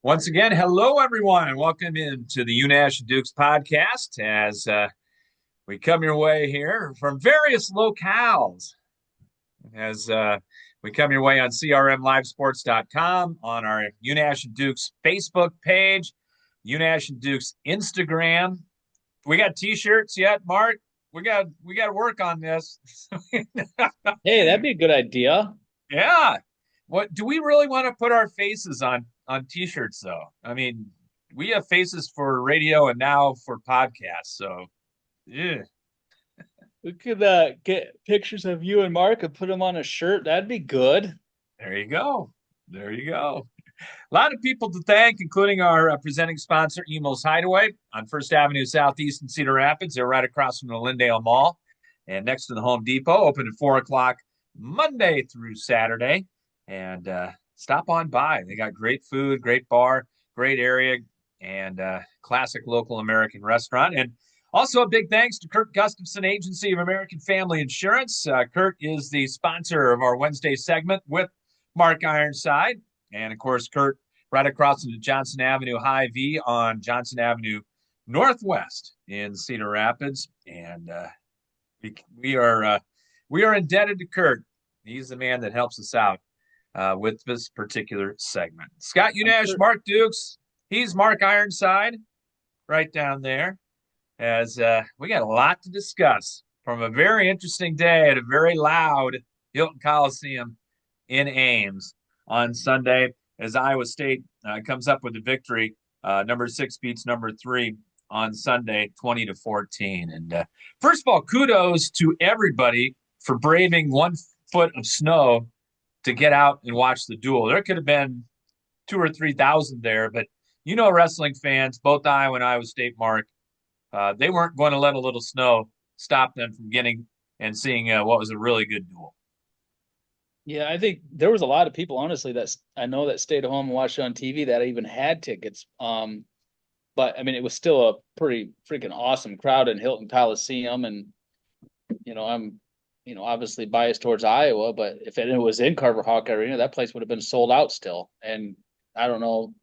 Once again, hello everyone, and welcome into the Unash and Dukes podcast as we come your way here from various locales. As we come your way on crmlivesports.com, on our Unash and Dukes Facebook page, Unash and Dukes Instagram. We got T-shirts yet, Mark? We got to work on this. Hey, that'd be a good idea. Yeah. What do we really want to put our faces on t-shirts though? I mean, we have faces for radio and now for podcasts. So, yeah. We could get pictures of you and Mark and put them on a shirt. That'd be good. There you go. There you go. A lot of people to thank, including our presenting sponsor, Emo's Hideaway on First Avenue Southeast in Cedar Rapids. They're right across from the Lindale Mall and next to the Home Depot, open at 4 o'clock Monday through Saturday. And stop on by. They got great food, great bar, great area, and classic local American restaurant. And also a big thanks to Kurt Gustafson, Agency of American Family Insurance. Kurt is the sponsor of our Wednesday segment with Mark Ironside. And of course, Kurt, right across from the Johnson Avenue High V on Johnson Avenue Northwest in Cedar Rapids. And we are indebted to Kurt. He's the man that helps us out with this particular segment. Scott I'm Unash, sure. Mark Dukes. He's Mark Ironside right down there. As we got a lot to discuss from a very interesting day at a very loud Hilton Coliseum in Ames on Sunday as Iowa State comes up with a victory. Number 6 beats number 3 on Sunday, 20-14. And first of all, kudos to everybody for braving 1 foot of snow to get out and watch the duel. There could have been 2 or 3,000 there, but wrestling fans, both Iowa and Iowa State, Mark, they weren't going to let a little snow stop them from getting and seeing what was a really good duel. Yeah, I think there was a lot of people, honestly, that I know that stayed at home and watched it on TV that even had tickets. But I mean, it was still a pretty freaking awesome crowd in Hilton Coliseum, and I'm, obviously biased towards Iowa, but if it was in Carver Hawk Arena, that place would have been sold out still. And I don't know,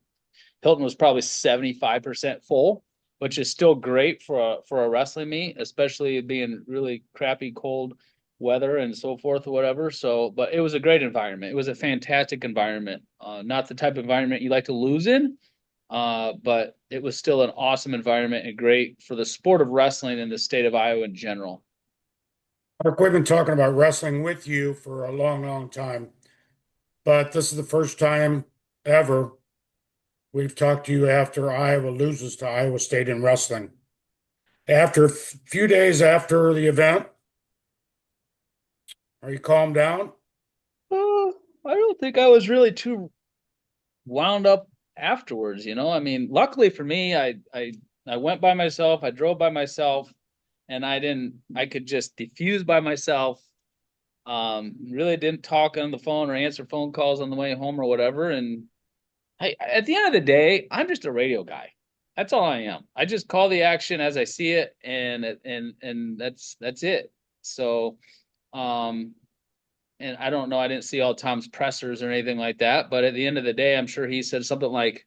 Hilton was probably 75% full, which is still great for a wrestling meet, especially being really crappy cold weather and so forth or whatever. So, but it was a great environment. It was a fantastic environment. Not the type of environment you like to lose in, but it was still an awesome environment and great for the sport of wrestling in the state of Iowa in general. Mark, we've been talking about wrestling with you for a long, long time, but this is the first time ever we've talked to you after Iowa loses to Iowa State in wrestling. After a few days after the event, are you calmed down? I don't think I was really too wound up afterwards. I mean, luckily for me, I went by myself, I drove by myself, and I could just diffuse by myself. Really didn't talk on the phone or answer phone calls on the way home or whatever. And at the end of the day, I'm just a radio guy. That's all I am. I just call the action as I see it, and that's it. So, and I don't know, I didn't see all Tom's pressers or anything like that, but at the end of the day, I'm sure he said something like,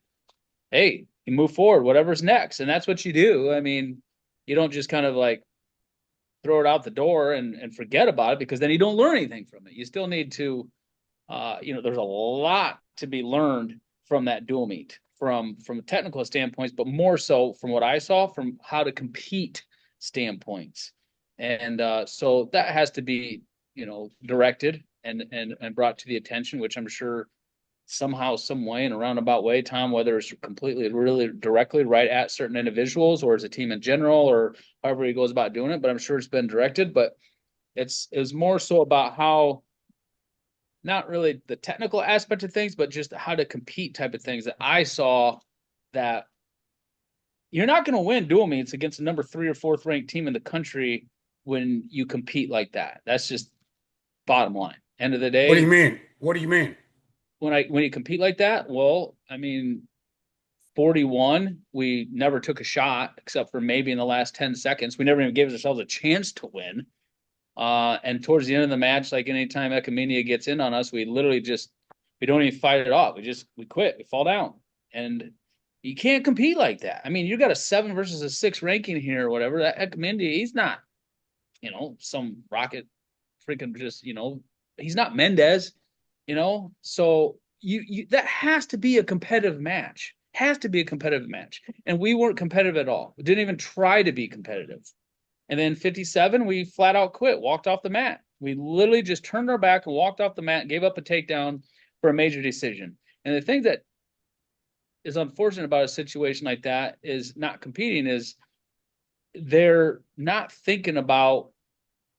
"Hey, you move forward, whatever's next," and that's what you do. I mean, you don't just kind of like throw it out the door and forget about it, because then you don't learn anything from it. You still need to, there's a lot to be learned from that dual meet from technical standpoints, but more so from what I saw from how to compete standpoints. And so that has to be, directed and brought to the attention, which I'm sure somehow, some way, in a roundabout way, Tom, whether it's completely, really directly right at certain individuals or as a team in general, or however he goes about doing it, but I'm sure it's been directed. But it's more so about how, not really the technical aspect of things, but just how to compete type of things that I saw, that you're not going to win dual meets against a number 3 or 4th ranked team in the country when you compete like that. That's just bottom line. End of the What do you day, mean? What do you mean? when you compete like that, well, I mean, 41, we never took a shot except for maybe in the last 10 seconds. We never even gave ourselves a chance to win. And towards the end of the match, like anytime Ecomania gets in on us, we literally just, we don't even fight it off. We quit, we fall down. And you can't compete like that. I mean, you got a 7 versus a 6 ranking here or whatever. That Ekamendi, he's not, some rocket freaking just, he's not Mendez, So you that has to be a competitive match. Has to be a competitive match. And we weren't competitive at all. We didn't even try to be competitive. And then 57, we flat out quit, walked off the mat. We literally just turned our back and walked off the mat, gave up a takedown for a major decision. And the thing that is unfortunate about a situation like that is not competing is they're not thinking about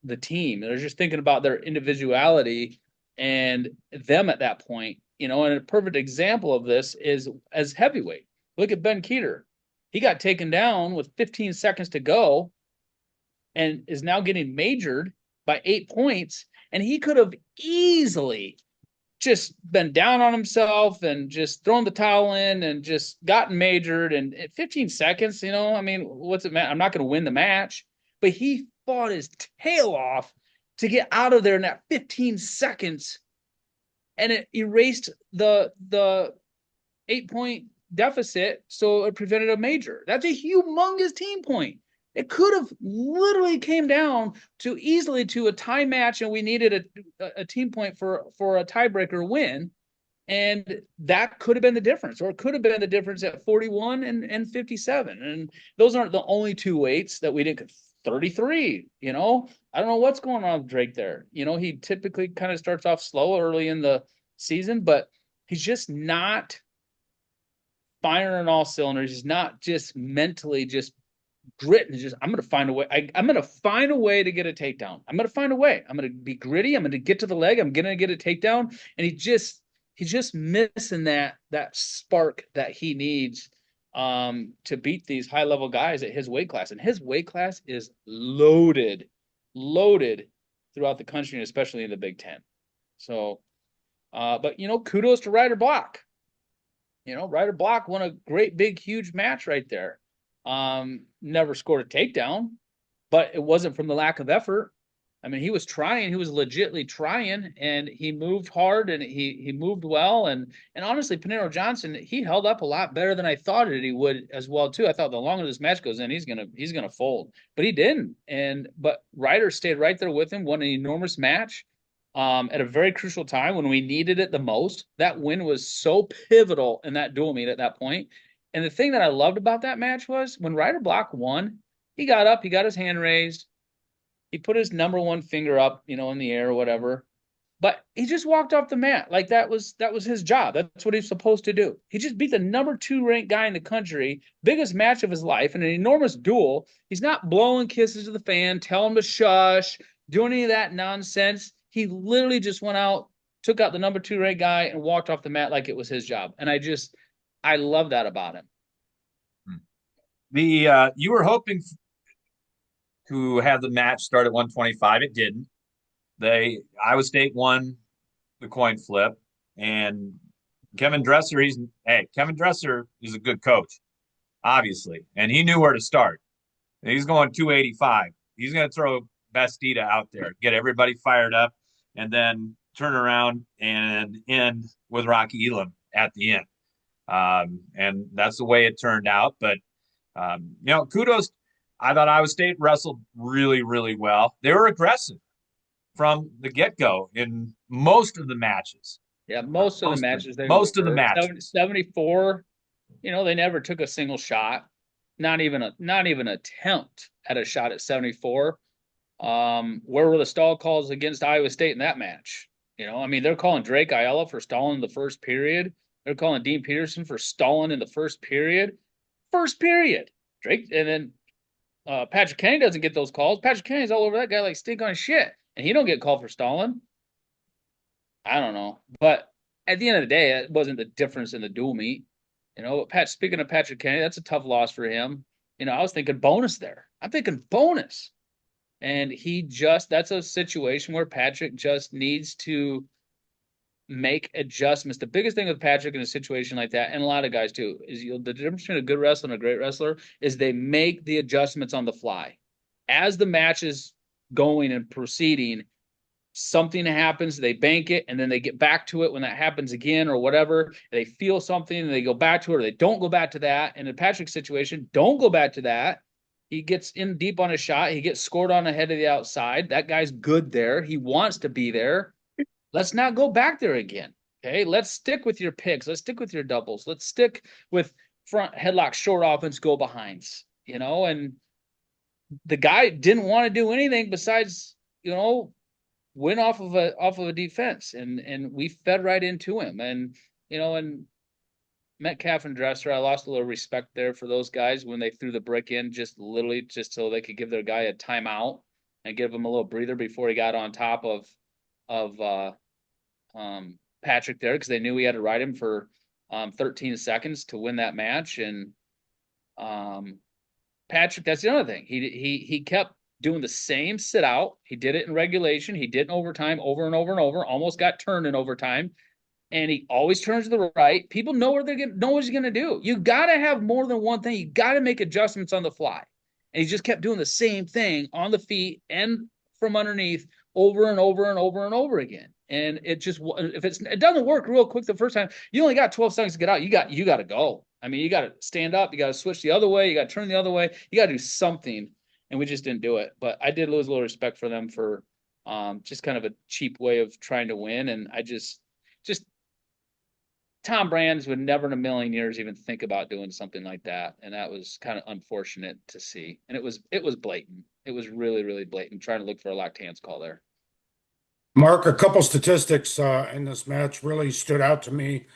the team. They're just thinking about their individuality and them at that point. And a perfect example of this is as heavyweight. Look at Ben Keeter. He got taken down with 15 seconds to go and is now getting majored by 8 points. And he could have easily just been down on himself and just thrown the towel in and just gotten majored. And at 15 seconds, what's it matter? I'm not going to win the match. But he fought his tail off to get out of there in that 15 seconds. And it erased the 8-point deficit, so it prevented a major. That's a humongous team point. It could have literally came down to easily to a tie match, and we needed a team point for a tiebreaker win. And that could have been the difference, or it could have been the difference at 41 and 57. And those aren't the only two weights that we didn't. 33, I don't know what's going on with Drake there. He typically kind of starts off slow early in the season, but he's just not firing on all cylinders. He's not just mentally just gritting. Just, I'm going to find a way. I'm going to find a way to get a takedown. I'm going to find a way. I'm going to be gritty. I'm going to get to the leg. I'm going to get a takedown. And he's just missing that spark that he needs to beat these high-level guys at his weight class. And his weight class is loaded throughout the country, and especially in the Big Ten. So, but, kudos to Ryder Block. Ryder Block won a great, big, huge match right there. Never scored a takedown, but it wasn't from the lack of effort. I mean, he was trying. He was legitly trying, and he moved hard, and he moved well. And honestly, Panero Johnson, he held up a lot better than I thought he would as well too. I thought the longer this match goes in, he's gonna fold, but he didn't. But Ryder stayed right there with him, won an enormous match at a very crucial time when we needed it the most. That win was so pivotal in that dual meet at that point. And the thing that I loved about that match was when Ryder Block won, he got up, he got his hand raised. He put his number one finger up, in the air or whatever, but he just walked off the mat. Like that was his job. That's what he's supposed to do. He just beat the number 2 ranked guy in the country, biggest match of his life in an enormous duel. He's not blowing kisses to the fan, telling him to shush, doing any of that nonsense. He literally just went out, took out the number 2 ranked guy and walked off the mat like it was his job. And I love that about him. You were hoping to have the match start at 125. It didn't. Iowa State won the coin flip, and Kevin Dresser is a good coach, obviously, and he knew where to start. And he's going 285. He's going to throw Bastida out there, get everybody fired up, and then turn around and end with Rocky Elam at the end. And that's the way it turned out. But kudos. I thought Iowa State wrestled really, really well. They were aggressive from the get-go in most of the matches. Yeah, most of the matches. Most of the matches. 74, they never took a single shot. Not even an attempt at a shot at 74. Where were the stall calls against Iowa State in that match? They're calling Drake Ayala for stalling in the first period. They're calling Dean Peterson for stalling in the first period. Drake, and then Patrick Kenny doesn't get those calls. Patrick Kenny's all over that guy like stink on his shit, and he don't get called for stalling. I don't know, but at the end of the day, it wasn't the difference in the dual meet. Speaking of Patrick Kenny, that's a tough loss for him. I was thinking bonus there. I'm thinking bonus, and that's a situation where Patrick just needs to make adjustments. The biggest thing with Patrick in a situation like that, and a lot of guys too, is the difference between a good wrestler and a great wrestler is they make the adjustments on the fly. As the match is going and proceeding, something happens, they bank it, and then they get back to it when that happens again or whatever. They feel something and they go back to it, or they don't go back to that. And in Patrick's situation, don't go back to that. He gets in deep on a shot. He gets scored on ahead of the outside. That guy's good there. He wants to be there. Let's not go back there again. Okay. Let's stick with your picks. Let's stick with your doubles. Let's stick with front headlock, short offense, go behinds, and the guy didn't want to do anything besides, win off of a defense, and we fed right into him. And Metcalf and Dresser, I lost a little respect there for those guys when they threw the brick in, just literally just so they could give their guy a timeout and give him a little breather before he got on top of Patrick there, because they knew he had to ride him for 13 seconds to win that match. And Patrick, that's the other thing. He kept doing the same sit out. He did it in regulation. He did it in overtime over and over and over. Almost got turned in overtime. And he always turns to the right. People know what he's gonna do. You gotta have more than one thing. You gotta make adjustments on the fly. And he just kept doing the same thing on the feet and from underneath over and over and over and over again. And it just, if it doesn't work real quick the first time, you only got 12 seconds to get out. You got to go. I mean, you got to stand up. You got to switch the other way. You got to turn the other way. You got to do something. And we just didn't do it. But I did lose a little respect for them for just kind of a cheap way of trying to win. And I just Tom Brands would never in a million years even think about doing something like that. And that was kind of unfortunate to see. And it was blatant. It was really, really blatant, trying to look for a locked hands call there. Mark, a couple statistics in this match really stood out to me.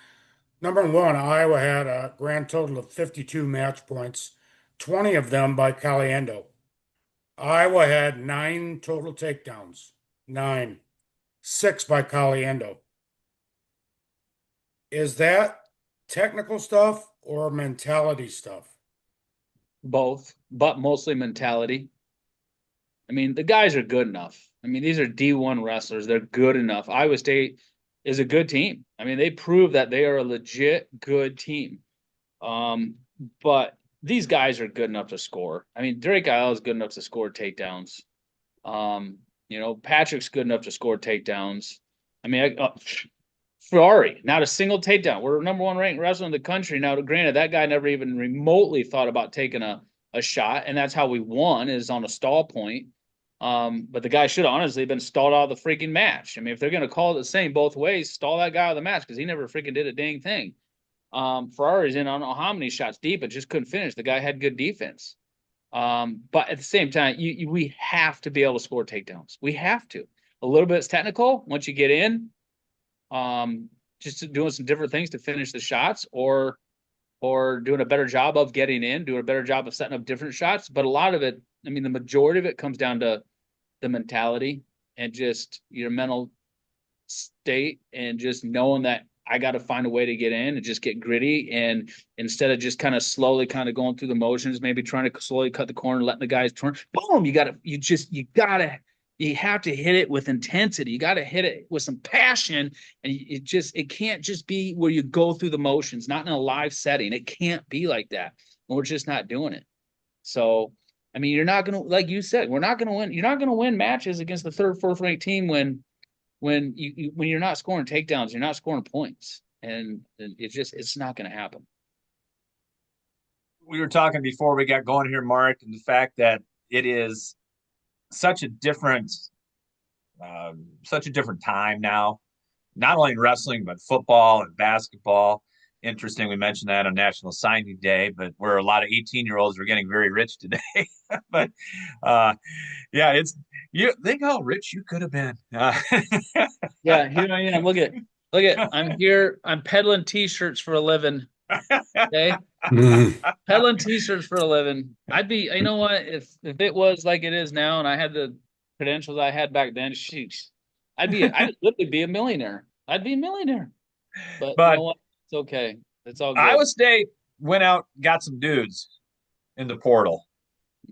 Number one, Iowa had a grand total of 52 match points, 20 of them by Caliendo. Iowa had 9 total takedowns, 9, 6 by Caliendo. Is that technical stuff or mentality stuff? Both, but mostly mentality. I mean, the guys are good enough. I mean, these are D1 wrestlers. They're good enough. Iowa State is a good team. I mean, they prove that they are a legit good team. But these guys are good enough to score. I mean, Drake Isle is good enough to score takedowns. Patrick's good enough to score takedowns. I mean, Ferrari, not a single takedown. We're number 1 ranked wrestler in the country. Now, granted, that guy never even remotely thought about taking a shot, and that's how we won, is on a stall point. But the guy should have honestly been stalled out of the freaking match. I mean, if they're going to call it the same both ways, stall that guy out of the match, because he never freaking did a dang thing. Ferrari's in, I don't know how many shots deep, but just couldn't finish. The guy had good defense. But at the same time, we have to be able to score takedowns. We have to. A little bit is technical once you get in. Just doing some different things to finish the shots, or doing a better job of getting in, doing a better job of setting up different shots. But a lot of it, I mean, the majority of it comes down to the mentality and just your mental state, and just knowing that I got to find a way to get in and just get gritty. And instead of just kind of slowly kind of going through the motions, maybe trying to slowly cut the corner, letting the guys turn, boom, you have to hit it with intensity. You got to hit it with some passion. And it can't just be where you go through the motions, not in a live setting. It can't be like that. And we're just not doing it. So, I mean, you're not going to, like you said, we're not going to win. You're not going to win matches against the 3rd, 4th ranked team when you're not scoring takedowns, you're not scoring points. And it's not going to happen. We were talking before we got going here, Mark, and the fact that it is such a different time now, not only in wrestling, but football and basketball. Interesting, we mentioned that on National Signing Day, but where a lot of 18-year-olds are getting very rich today. But yeah, think how rich you could have been. Yeah, here I am. Look at, I'm here. I'm peddling T-shirts for a living. Okay, peddling T-shirts for a living. I'd be, you know what, if it was like it is now, and I had the credentials I had back then, I'd literally be a millionaire. I'd be a millionaire. But you know what? It's okay. It's all good. Iowa State went out, got some dudes in the portal.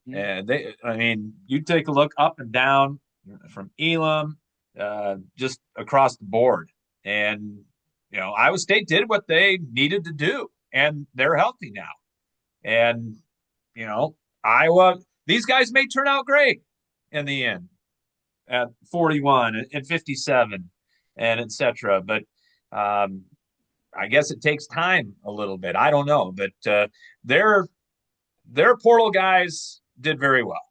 And you take a look up and down from Elam, just across the board. And, Iowa State did what they needed to do, and they're healthy now. And, Iowa, these guys may turn out great in the end. at 41 and 57 and etc. But I guess it takes time a little bit. I don't know, but their portal guys did very well.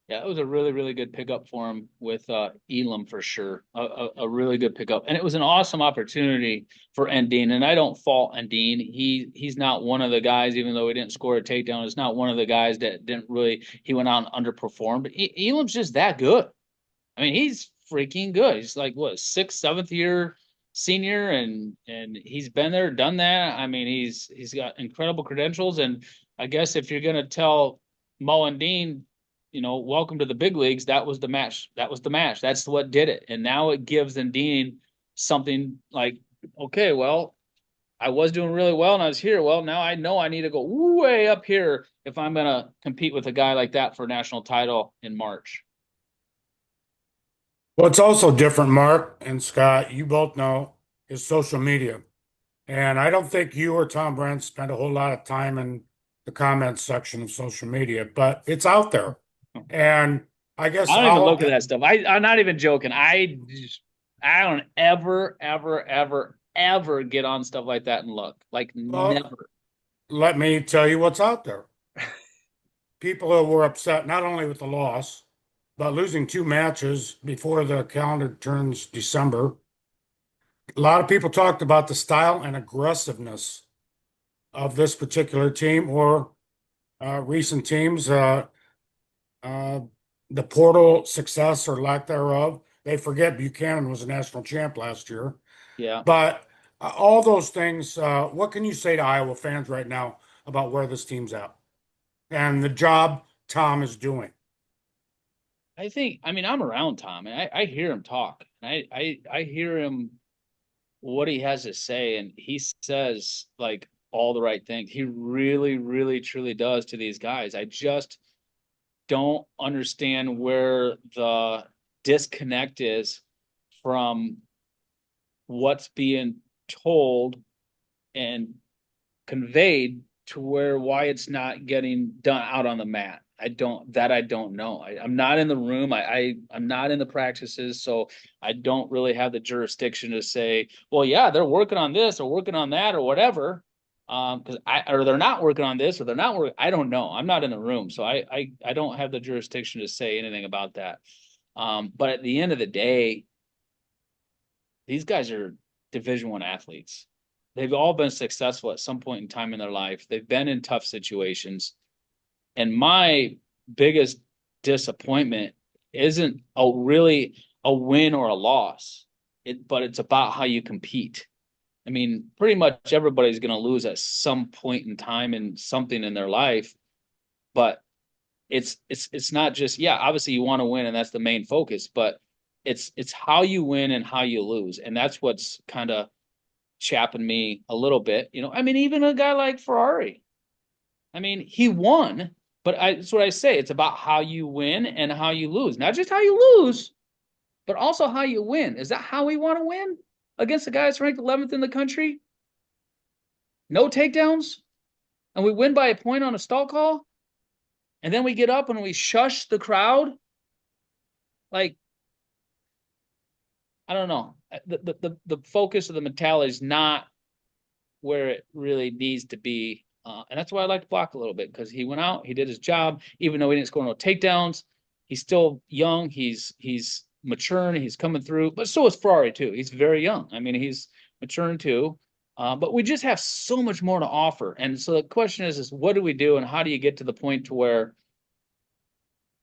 Yeah, it was a really, really good pickup for him with Elam for sure. A really good pickup, and it was an awesome opportunity for Endine. And I don't fault Endine. He's not one of the guys, even though he didn't score a takedown. It's not one of the guys that didn't really. He went out and underperformed. But Elam's just that good. I mean, he's freaking good. He's like what, sixth, seventh year senior, and he's been there, done that. I mean, he's got incredible credentials. And I guess if you're gonna tell Mo and Dean, welcome to the big leagues, that was the match. That was the match. That's what did it. And now it gives Dean something like, okay, well, I was doing really well and I was here. Well, now I know I need to go way up here if I'm gonna compete with a guy like that for a national title in March. What's also different, Mark and Scott, you both know, is social media. And I don't think you or Tom Brent spend a whole lot of time in the comments section of social media, but it's out there. And I guess I don't even look at that stuff. I'm not even joking. I don't ever get on stuff like that and look. Like never. Let me tell you what's out there. People who were upset not only with the loss, but losing two matches before the calendar turns December. A lot of people talked about the style and aggressiveness of this particular team or recent teams. The portal success or lack thereof. They forget Buchanan was a national champ last year. Yeah. But all those things, what can you say to Iowa fans right now about where this team's at and the job Tom is doing? I mean, I'm around Tom and I hear him talk. I hear him what he has to say, and he says like all the right things. He really, really, truly does to these guys. I just don't understand where the disconnect is from what's being told and conveyed to why it's not getting done out on the mat. I don't know. I'm not in the room. I'm not in the practices, so I don't really have the jurisdiction to say, well, yeah, they're working on this or working on that or whatever. Because or they're not working on this or they're not working. I don't know. I'm not in the room, so I don't have the jurisdiction to say anything about that. But at the end of the day, these guys are Division I athletes. They've all been successful at some point in time in their life. They've been in tough situations. And my biggest disappointment isn't really a win or a loss, but it's about how you compete. I mean, pretty much everybody's going to lose at some point in time in something in their life, but it's not just, yeah, obviously you want to win and that's the main focus, but it's how you win and how you lose. And that's what's kind of chapping me a little bit. I mean, even a guy like Ferrari, I mean, he won, but that's what I say. It's about how you win and how you lose. Not just how you lose, but also how you win. Is that how we want to win against the guy that's ranked 11th in the country? No takedowns, and we win by a point on a stall call, and then we get up and we shush the crowd? Like, I don't know. The focus of the mentality is not where it really needs to be. And that's why I like to block a little bit, because he went out, he did his job, even though he didn't score no takedowns. He's still young, he's maturing, he's coming through, but so is Ferrari too. He's very young. I mean, he's maturing too. But we just have so much more to offer. And so the question is what do we do and how do you get to the point to where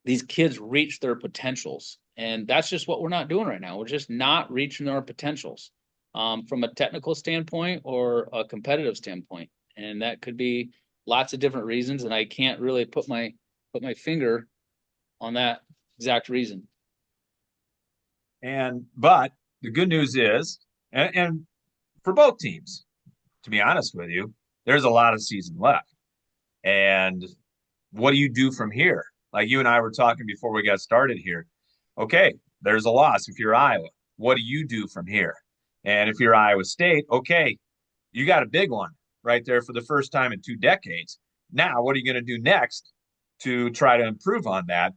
these kids reach their potentials? And that's just what we're not doing right now. We're just not reaching our potentials from a technical standpoint or a competitive standpoint. And that could be lots of different reasons. And I can't really put my finger on that exact reason. But the good news is, and for both teams, to be honest with you, there's a lot of season left. And what do you do from here? Like you and I were talking before we got started here. Okay, there's a loss if you're Iowa. What do you do from here? And if you're Iowa State, okay, you got a big one right there for the first time in 2 decades. Now, what are you going to do next to try to improve on that?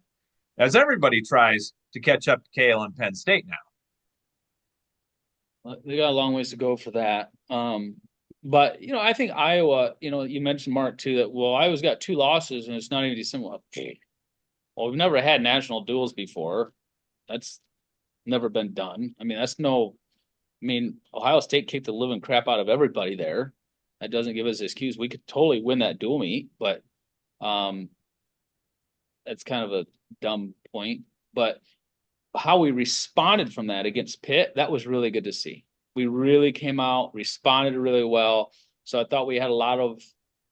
as everybody tries to catch up to Kale and Penn State now. They got a long ways to go for that. But I think Iowa, you mentioned Mark too, that Iowa's got 2 losses and it's not even dissimilar. Well, we've never had national duels before. That's never been done. I mean, Ohio State kicked the living crap out of everybody there. That doesn't give us an excuse. We could totally win that dual meet, but that's kind of a dumb point. But how we responded from that against Pitt, that was really good to see. We really came out, responded really well. So I thought we had a lot of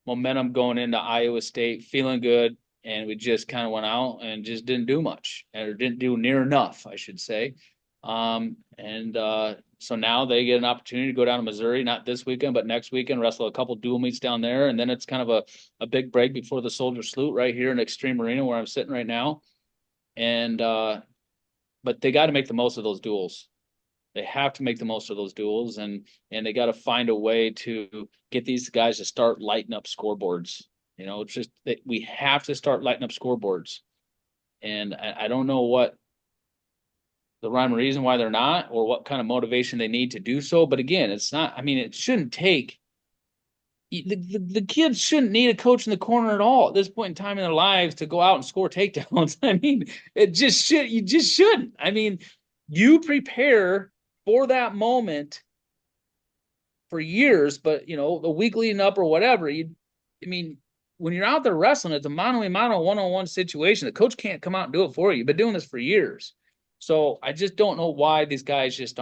momentum going into Iowa State, feeling good, and we just kind of went out and just didn't do much, or didn't do near enough, I should say. So now they get an opportunity to go down to Missouri, not this weekend, but next weekend, wrestle a couple dual meets down there. And then it's kind of a big break before the Soldier Salute right here in Extreme Arena where I'm sitting right now. And, but they got to make the most of those duels. They have to make the most of those duels, and they got to find a way to get these guys to start lighting up scoreboards. It's just that we have to start lighting up scoreboards. And I don't know what the rhyme or reason why they're not, or what kind of motivation they need to do so. But again, it's not, it shouldn't take, the kids shouldn't need a coach in the corner at all at this point in time in their lives to go out and score takedowns. You just shouldn't. You prepare for that moment for years, but the week leading up or whatever, when you're out there wrestling, it's a mano-a-mano one-on-one situation. The coach can't come out and do it for you. You've been doing this for years. So I just don't know why these guys just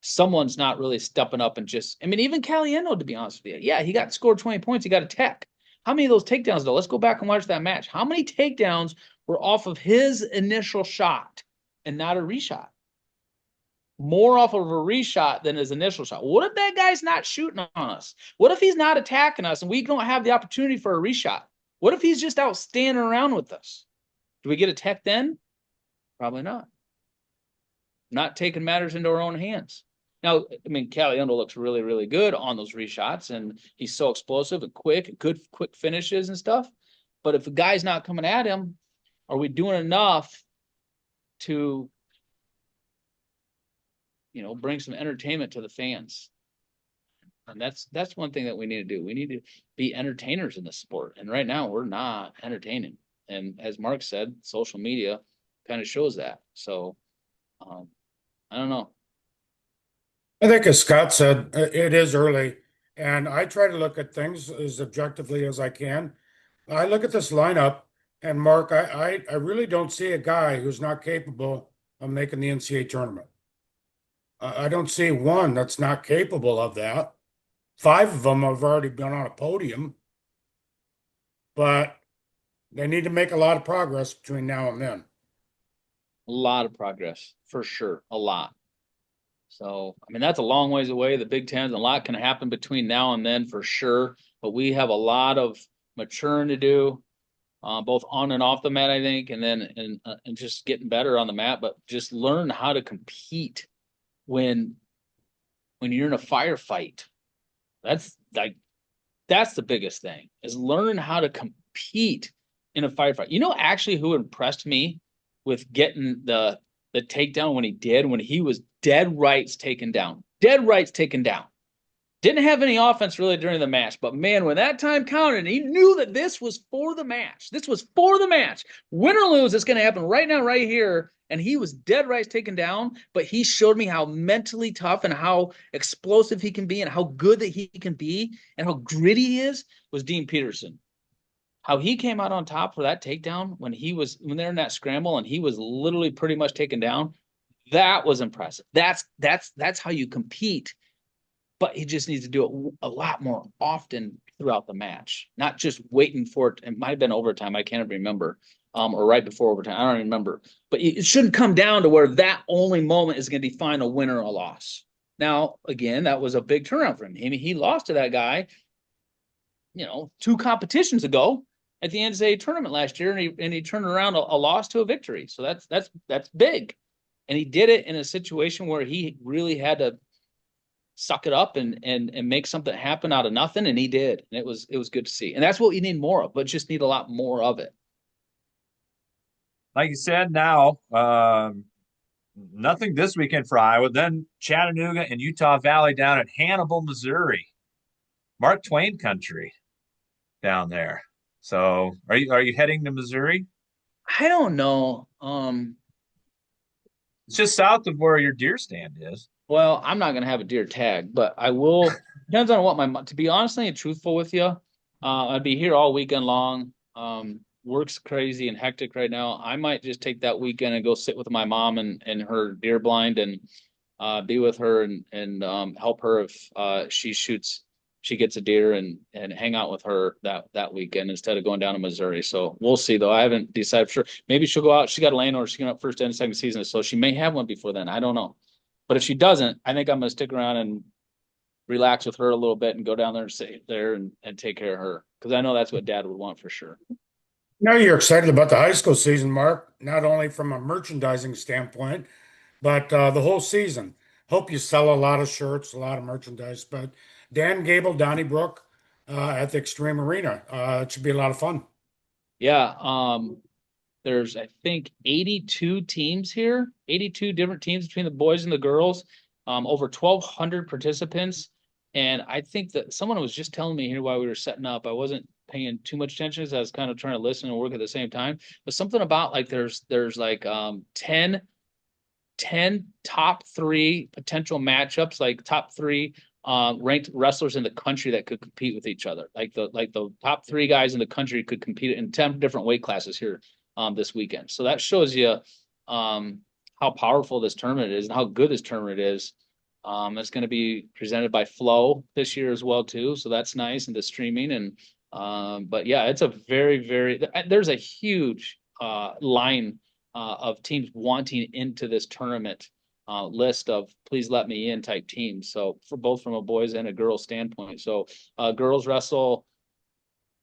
someone's not really stepping up and even Caliendo, to be honest with you. Yeah, he scored 20 points. He got a tech. How many of those takedowns, though? Let's go back and watch that match. How many takedowns were off of his initial shot and not a reshot? More off of a reshot than his initial shot. What if that guy's not shooting on us? What if he's not attacking us and we don't have the opportunity for a reshot? What if he's just out standing around with us? Do we get a tech then? Probably not. Not taking matters into our own hands. Now, Caliendo looks really, really good on those reshots, and he's so explosive and quick, good quick finishes and stuff. But if the guy's not coming at him, are we doing enough to bring some entertainment to the fans? And that's one thing that we need to do. We need to be entertainers in the sport. And right now we're not entertaining. And as Mark said, social media kind of shows that. So I don't know. I think as Scott said, it is early, and I try to look at things as objectively as I can. I look at this lineup, and Mark, I really don't see a guy who's not capable of making the NCAA tournament. I don't see one that's not capable of that. 5 of them have already been on a podium, but they need to make a lot of progress between now and then. A lot of progress, for sure. A lot. So, that's a long ways away. The Big Ten, a lot can happen between now and then for sure. But we have a lot of maturing to do, both on and off the mat, I think, and then and just getting better on the mat. But just learn how to compete when you're in a firefight. That's the biggest thing, is learn how to compete in a firefight. Actually who impressed me with getting the takedown when he was dead rights taken down. Didn't have any offense really during the match, but man, when that time counted, and he knew that this was for the match. Win or lose, it's going to happen right now, right here. And he was dead rights taken down, but he showed me how mentally tough and how explosive he can be and how good that he can be and how gritty he is, was Dean Peterson. How he came out on top for that takedown when they're in that scramble and he was literally pretty much taken down. That was impressive. That's how you compete. But he just needs to do it a lot more often throughout the match, not just waiting for it. It might have been overtime. I can't remember. Or right before overtime. I don't even remember. But it shouldn't come down to where that only moment is going to define a win or a loss. Now, again, that was a big turnaround for him. He lost to that guy, 2 competitions ago at the NCAA tournament last year, and he turned around a loss to a victory. So that's big. And he did it in a situation where he really had to suck it up and make something happen out of nothing, and he did. And it was good to see. And that's what we need more of, but just need a lot more of it. like you said, now nothing this weekend for Iowa. Then Chattanooga and Utah Valley down at Hannibal, Missouri, Mark Twain country down there. So, are you heading to Missouri? I don't know. It's just south of where your deer stand is. Well, I'm not gonna have a deer tag, but I will. Depends on what to be honestly and truthful with you, I'd be here all weekend long. Work's crazy and hectic right now. I might just take that weekend and go sit with my mom and her deer blind and be with her and help her if she gets a deer and hang out with her that weekend instead of going down to Missouri. So we'll see though. I haven't decided for sure. Maybe she'll go out. She got a lane or she's going up first and second season, so she may have one before then. I don't know. But if she doesn't, I think I'm going to stick around and relax with her a little bit and go down there and sit there and take care of her because I know that's what Dad would want for sure. Now you're excited about the high school season, Mark, not only from a merchandising standpoint, but the whole season. Hope you sell a lot of shirts, a lot of merchandise. But Dan Gable, Donnybrook, at the Extreme Arena. It should be a lot of fun. Yeah. There's I think 82 teams here, 82 different teams between the boys and the girls, over 1,200 participants. And I think that someone was just telling me here while we were setting up, I wasn't paying too much attention because I was kind of trying to listen and work at the same time. But something about like there's like 10 top three potential matchups, like top three ranked wrestlers in the country that could compete with each other. Like the top three guys in the country could compete in 10 different weight classes here this weekend. So that shows you how powerful this tournament is and how good this tournament is. It's going to be presented by Flow this year as well too, so that's nice, and the streaming and but yeah, it's a very there's a huge line of teams wanting into this tournament list of please let me in type teams. So for both from a boys and a girls standpoint. So girls wrestle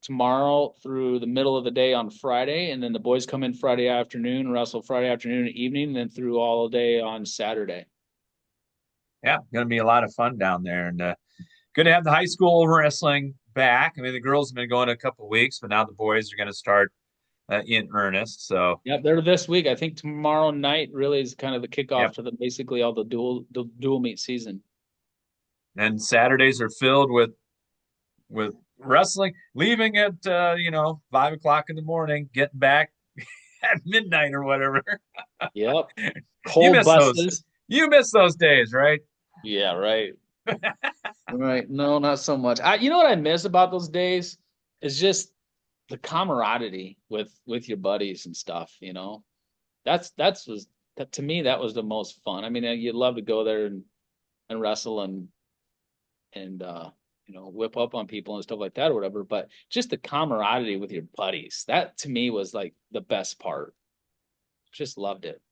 tomorrow through the middle of the day on Friday, and then the boys come in Friday afternoon, wrestle Friday afternoon and evening, and then through all day on Saturday. Yeah, going to be a lot of fun down there, and good to have the high school wrestling back. I mean, the girls have been going a couple of weeks, but now the boys are going to start in earnest. So, Yep, they're this week. I think tomorrow night really is kind of the kickoff yep. to basically all the dual meet season. And Saturdays are filled with wrestling, leaving at 5 o'clock in the morning, getting back at midnight or whatever. Yep. You Cold miss those. buses. You miss those days, right? Yeah, right. Right. No, not so much. You know what I miss about those days is just the camaraderie with your buddies and stuff, you know. That to me that was the most fun. I mean, you'd love to go there and wrestle and whip up on people and stuff like that or whatever, but just the camaraderie with your buddies. That to me was like the best part. Just loved it.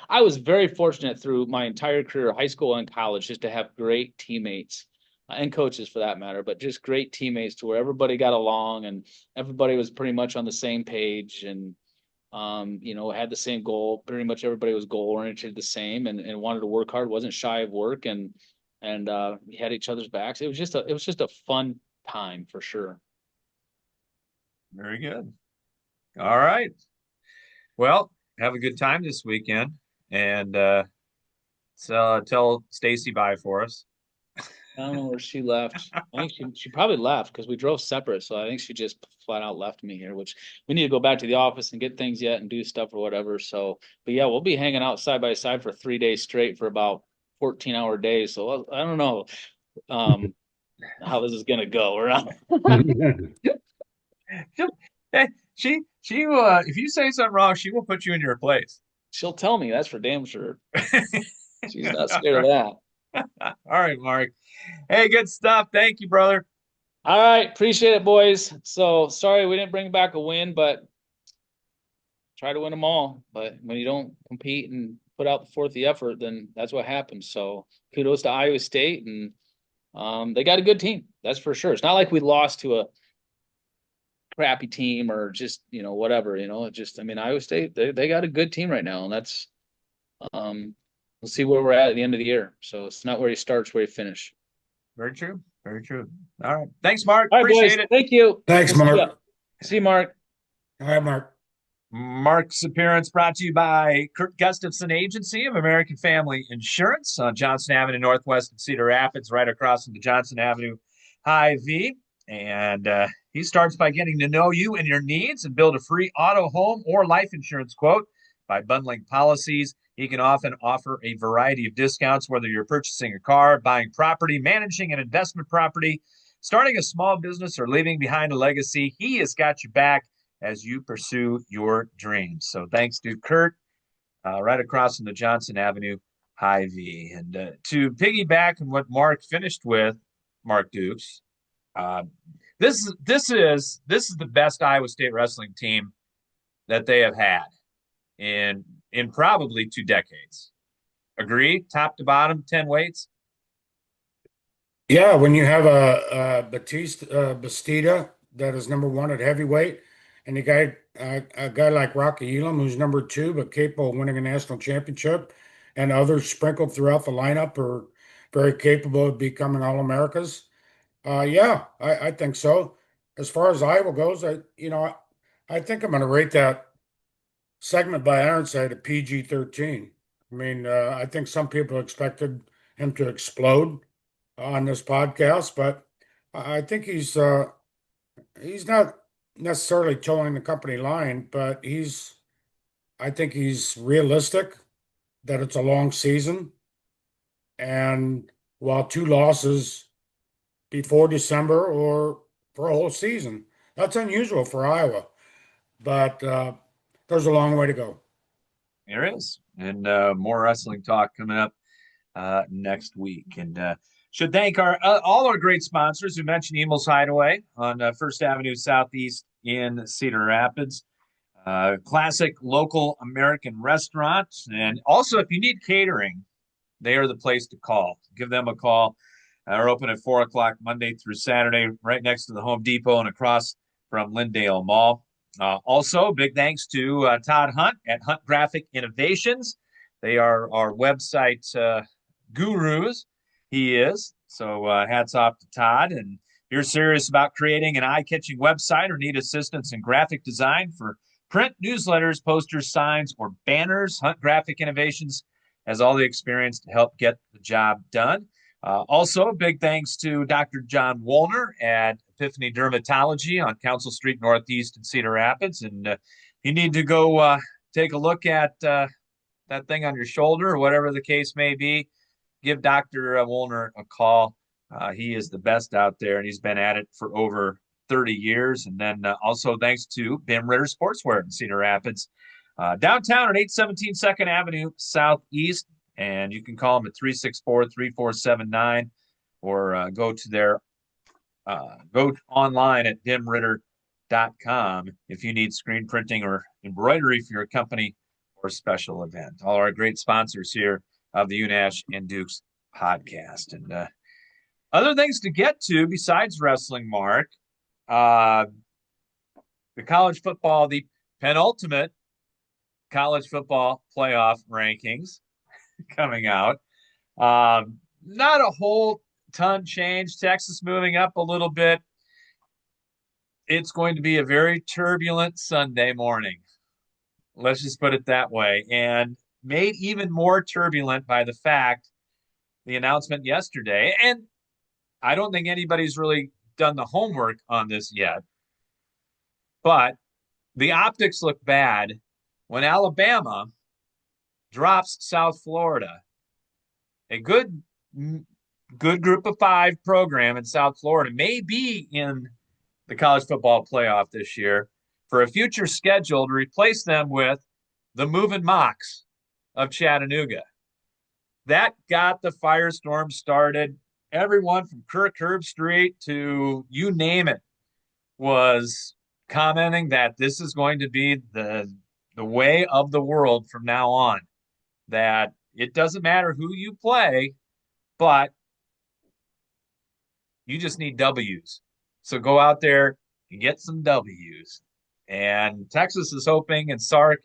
I was very fortunate through my entire career, high school and college, just to have great teammates and coaches for that matter, but just great teammates to where everybody got along and everybody was pretty much on the same page and, had the same goal. Pretty much everybody was goal oriented the same and wanted to work hard, wasn't shy of work and we had each other's backs. It was just a fun time for sure. Very good. All right. Well, have a good time this weekend, and so tell Stacy bye for us. I don't know where she left. I think she probably left because we drove separate. So I think she just flat out left me here, which we need to go back to the office and get things yet and do stuff or whatever. So, but yeah, we'll be hanging out side by side for 3 days straight for about 14-hour days. So I don't know how this is gonna go. Or not. Hey, she if you say something wrong, she will put you in your place. She'll tell me, that's for damn sure. She's not scared of that. All right, Mark. Hey, good stuff. Thank you, brother. All right, appreciate it, boys. So sorry we didn't bring back a win, but try to win them all. But when you don't compete and put out forth the effort, then that's what happens. So kudos to Iowa State, and they got a good team. That's for sure. It's not like we lost to a crappy team or just whatever. I mean, Iowa State they got a good team right now, and that's we'll see where we're at the end of the year. So it's not where you start, it's where you finish. Very true. Very true. All right. Thanks, Mark. All right, Appreciate boys. it. Thank you. Thanks, We'll Mark. see you. Mark. All right, Mark. Mark's appearance brought to you by Kurt Gustafson Agency of American Family Insurance on Johnson Avenue Northwest in Cedar Rapids, right across from the Johnson Avenue Hy-Vee. And he starts by getting to know you and your needs and build a free auto, home, or life insurance quote by bundling policies. He can often offer a variety of discounts, whether you're purchasing a car, buying property, managing an investment property, starting a small business, or leaving behind a legacy. He has got your back as you pursue your dreams. So thanks to Kurt, right across from the Johnson Avenue Hy-Vee. And to piggyback on what Mark finished with, Mark Dukes, this is the best Iowa State wrestling team that they have had in probably 2 decades. Agree? Top to bottom, 10 weights. Yeah, when you have a Bastida that is number 1 at heavyweight, and a guy like Rocky Elam who's number 2 but capable of winning a national championship, and others sprinkled throughout the lineup are very capable of becoming All-Americas. Yeah, I think so. As far as Iowa goes, I think I'm going to rate that segment by Ironside a PG-13. I mean, I think some people expected him to explode on this podcast, but I think he's not necessarily towing the company line, but I think he's realistic that it's a long season, and while 2 losses before December or for a whole season, that's unusual for Iowa, but there's a long way to go. There is. And more wrestling talk coming up next week. And should thank all our great sponsors who mentioned Emil's Hideaway on First Avenue Southeast in Cedar Rapids. Classic local American restaurant. And also, if you need catering, they are the place to call. Give them a call. They're open at 4 o'clock Monday through Saturday, right next to the Home Depot and across from Lindale Mall. Also, big thanks to Todd Hunt at Hunt Graphic Innovations. They are our website gurus. He is. So hats off to Todd. And if you're serious about creating an eye-catching website or need assistance in graphic design for print, newsletters, posters, signs, or banners, Hunt Graphic Innovations has all the experience to help get the job done. Also, big thanks to Dr. John Woolner at Epiphany Dermatology on Council Street Northeast in Cedar Rapids. And you need to go take a look at that thing on your shoulder or whatever the case may be, give Dr. Woolner a call. He is the best out there, and he's been at it for over 30 years. And then also thanks to Bim Ritter Sportswear in Cedar Rapids, downtown at 817 2nd Avenue Southeast. And you can call them at 364-3479 or go online at bimritter.com if you need screen printing or embroidery for your company or special event. All our great sponsors here of the Unash and Dukes podcast. And other things to get to besides wrestling, Mark, the college football, the penultimate college football playoff rankings coming out. Not a whole ton change. Texas moving up a little bit. It's going to be a very turbulent Sunday morning. Let's just put it that way. And made even more turbulent by the fact the announcement yesterday, and I don't think anybody's really done the homework on this yet, but the optics look bad when Alabama drops South Florida, a good group of 5 program in South Florida, may be in the college football playoff this year for a future schedule to replace them with the Moving Mocs of Chattanooga. That got the firestorm started. Everyone from Kirk Herbstreit to you name it was commenting that this is going to be the way of the world from now on, that it doesn't matter who you play, but you just need W's. So go out there and get some W's. And Texas is hoping, and Sark,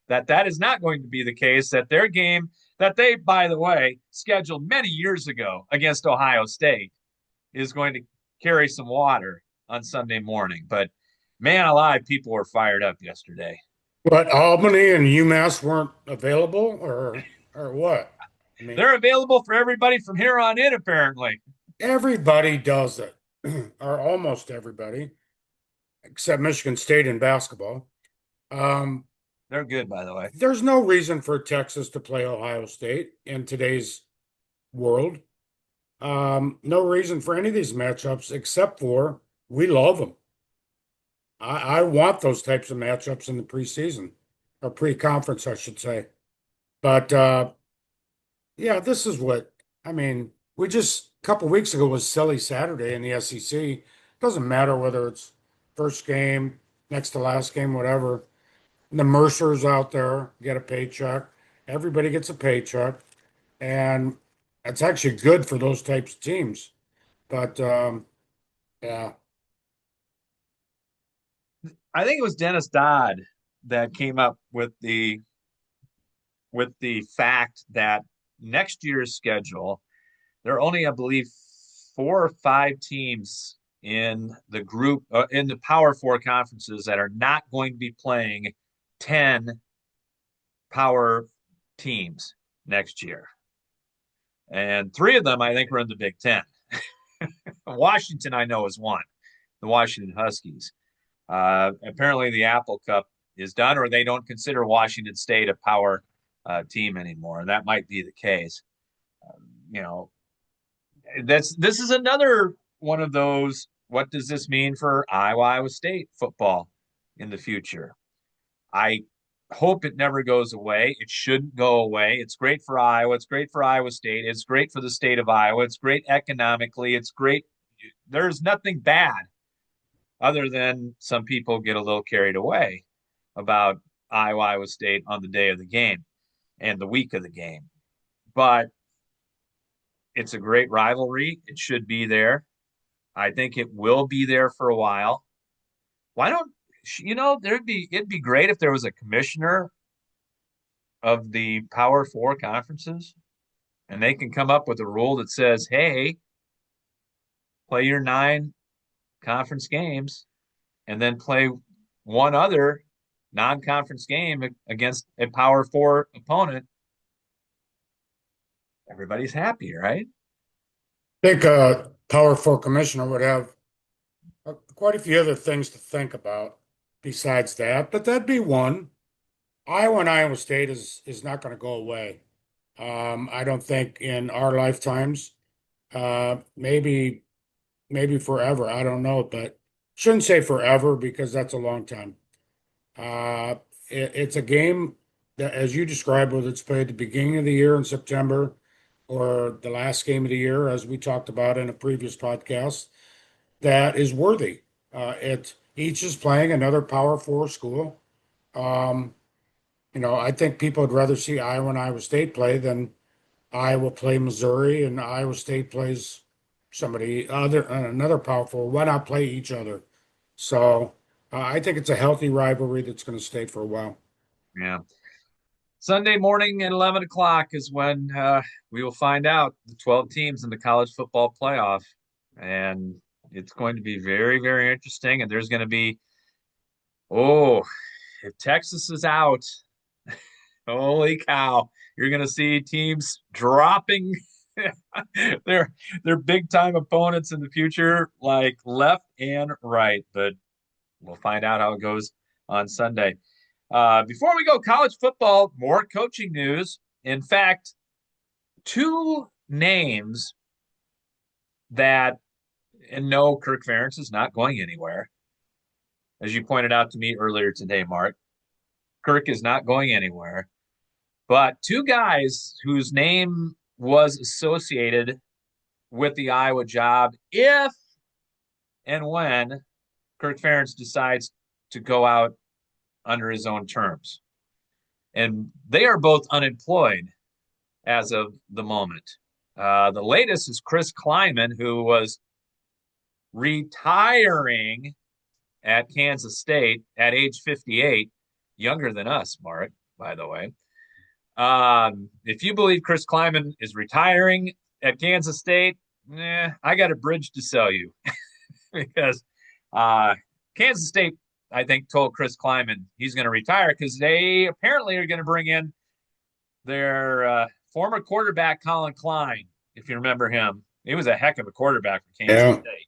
that is not going to be the case, that their game that they, by the way, scheduled many years ago against Ohio State is going to carry some water on Sunday morning. But man alive, people were fired up yesterday. But Albany and UMass weren't available, or what? I mean, They're available for everybody from here on in, apparently. everybody does it, or almost everybody, except Michigan State in basketball. Um, They're good, by the way. there's no reason for Texas to play Ohio State in today's world. No reason for any of these matchups except for we love them. I want those types of matchups in the preseason or pre-conference, I should say. But yeah, this is what I mean. We just a couple weeks ago was silly Saturday in the SEC. Doesn't matter whether it's first game, next to last game, whatever. The Mercers out there get a paycheck. Everybody gets a paycheck, and it's actually good for those types of teams. But yeah, I think it was Dennis Dodd that came up with the fact that next year's schedule, there are only, I believe, 4 or 5 teams in the group in the Power Four conferences that are not going to be playing 10 power teams next year, and 3 of them I think are in the Big Ten. Washington, I know, is one, the Washington Huskies. Apparently, the Apple Cup is done, or they don't consider Washington State a power team anymore, and that might be the case. You know, this is another one of those. What does this mean for Iowa State football in the future? I hope it never goes away. It shouldn't go away. It's great for Iowa. It's great for Iowa State. It's great for the state of Iowa. It's great economically. It's great. There's nothing bad other than some people get a little carried away about Iowa State on the day of the game and the week of the game. But it's a great rivalry. It should be there. I think it will be there for a while. Why don't it'd be great if there was a commissioner of the Power Four conferences and they can come up with a rule that says, hey, play your 9 conference games and then play one other non-conference game against a Power Four opponent. Everybody's happy, right? I think a Power Four commissioner would have quite a few other things to think about besides that, but that'd be one. Iowa and Iowa State is not going to go away. I don't think in our lifetimes. Maybe forever. I don't know, but shouldn't say forever because that's a long time. Uh, it's a game that, as you described, whether it's played at the beginning of the year in September or the last game of the year, as we talked about in a previous podcast, that is worthy. It each is playing another Power Four school. Um, I think people would rather see Iowa and Iowa State play than Iowa play Missouri and Iowa State plays somebody other another Power Four. Why not play each other? So I think it's a healthy rivalry that's going to stay for a while. Yeah. Sunday morning at 11 o'clock is when we will find out the 12 teams in the college football playoff. And it's going to be very, very interesting. And there's going to be, oh, if Texas is out, holy cow, you're going to see teams dropping their their big time opponents in the future, like left and right. But we'll find out how it goes on Sunday. Before we go, college football, more coaching news. In fact, 2 names that, and no, Kirk Ferentz is not going anywhere. As you pointed out to me earlier today, Mark, Kirk is not going anywhere. But 2 guys whose name was associated with the Iowa job if and when Kirk Ferentz decides to go out under his own terms. And they are both unemployed as of the moment. The latest is Chris Kleiman, who was retiring at Kansas State at age 58, younger than us, Mark, by the way. If you believe Chris Kleiman is retiring at Kansas State, I got a bridge to sell you because Kansas State I think, told Chris Kleiman he's going to retire because they apparently are going to bring in their former quarterback, Colin Klein, if you remember him. He was a heck of a quarterback for Kansas Yeah. State.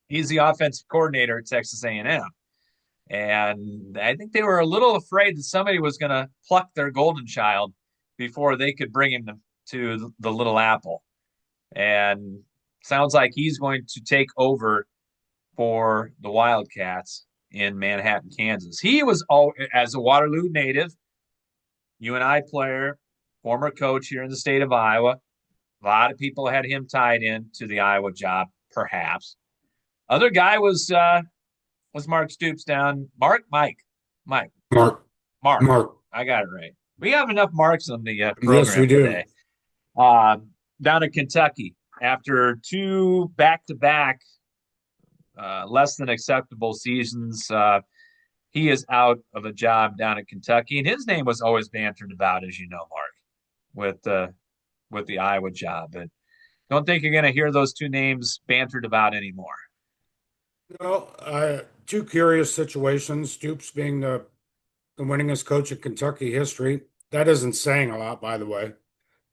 He's the offensive coordinator at Texas A&M. And I think they were a little afraid that somebody was going to pluck their golden child before they could bring him to the Little Apple. And sounds like he's going to take over for the Wildcats in Manhattan, Kansas. He was, as a Waterloo native, UNI player, former coach here in the state of Iowa. A lot of people had him tied in to the Iowa job, perhaps. Other guy was Mark Stoops down. Mike. Mark. Mark. Mark. I got it right. We have enough Marks on the Yes, we program do. today. Down in Kentucky, after 2 back-to-back less than acceptable seasons, he is out of a job down in Kentucky, and his name was always bantered about, as you know, Mark, with the Iowa job. But don't think you're going to hear those 2 names bantered about anymore. Well, 2 curious situations. Stoops being the winningest coach in Kentucky history. That isn't saying a lot, by the way.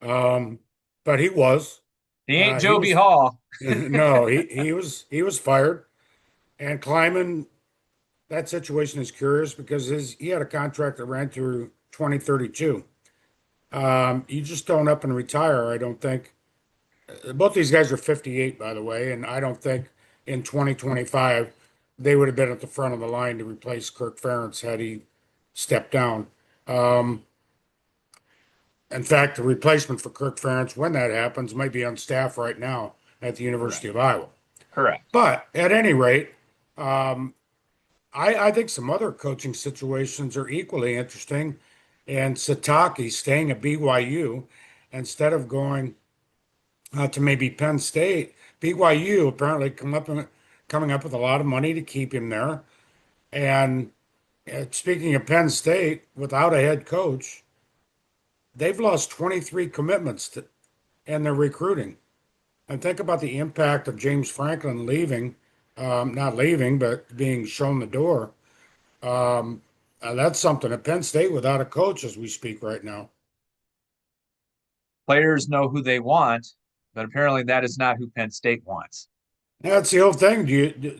But he was. He ain't He Joby was Hall. no, he was fired. And Kleiman, that situation is curious because he had a contract that ran through 2032. You just don't up and retire, I don't think. Both these guys are 58, by the way, and I don't think in 2025 they would have been at the front of the line to replace Kirk Ferentz had he stepped down. Um, in fact, the replacement for Kirk Ferentz, when that happens, might be on staff right now at the University of Iowa. Correct. But at any rate, I think some other coaching situations are equally interesting. And Sataki staying at BYU instead of going to maybe Penn State. BYU apparently coming up with a lot of money to keep him there. And speaking of Penn State, without a head coach, they've lost 23 commitments in their recruiting. And think about the impact of James Franklin leaving, not leaving, but being shown the door. That's something at Penn State without a coach as we speak right now. Players know who they want, but apparently that is not who Penn State wants. That's the whole thing.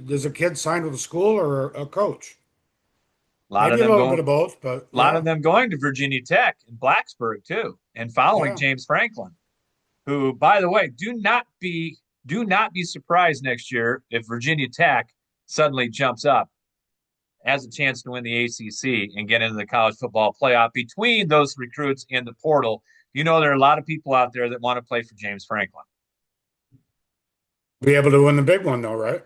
Does a kid sign with a school or a coach? A lot Maybe of a them little going, bit of both, but a lot of them going to Virginia Tech and Blacksburg too, and following Yeah. James Franklin, who, by the way, do not be surprised next year if Virginia Tech suddenly jumps up, has a chance to win the ACC and get into the college football playoff between those recruits in the portal. You know, there are a lot of people out there that want to play for James Franklin. Be able to win the big one though, right?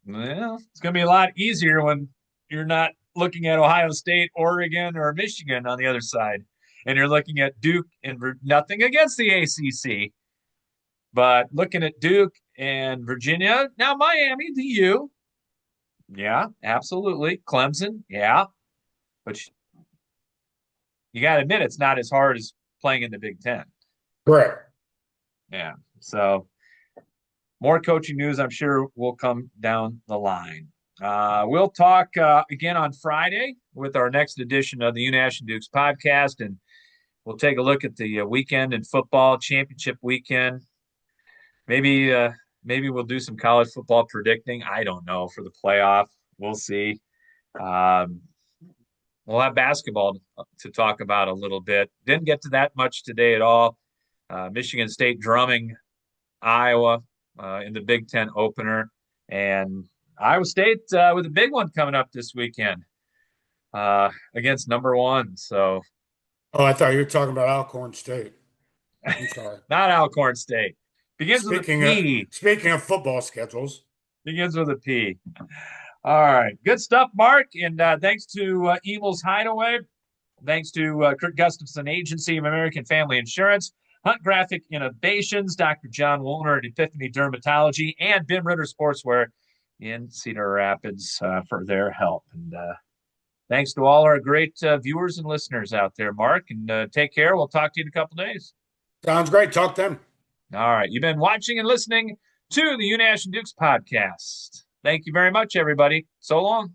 Well, it's going to be a lot easier when you're not looking at Ohio State, Oregon, or Michigan on the other side, and you're looking at Duke and nothing against the ACC, but looking at Duke and Virginia. Now, Miami, the U. Yeah, absolutely. Clemson, yeah. But you got to admit it's not as hard as playing in the Big Ten. Correct. Yeah. So more coaching news, I'm sure, will come down the line. We'll talk again on Friday with our next edition of the Unash and Dukes podcast, and we'll take a look at the weekend in football, championship weekend. Maybe we'll do some college football predicting. I don't know, for the playoff. We'll see. We'll have basketball to talk about a little bit. Didn't get to that much today at all. Michigan State drumming Iowa in the Big Ten opener, and Iowa State with a big one coming up this weekend against number 1. So, I thought you were talking about Alcorn State. I'm sorry. not Alcorn State. Begins with a P. Speaking of football schedules, begins with a P. All right, good stuff, Mark. And thanks to Evil's Hideaway. Thanks to Kurt Gustafson Agency of American Family Insurance, Hunt Graphic Innovations, Dr. John Woolner at Epiphany Dermatology, and Bim Ritter Sportswear in Cedar Rapids for their help. And thanks to all our great viewers and listeners out there, Mark. And take care. We'll talk to you in a couple days. sounds great. Talk then. All right. You've been watching and listening to the Unash and Dukes podcast. Thank you very much, everybody. So long.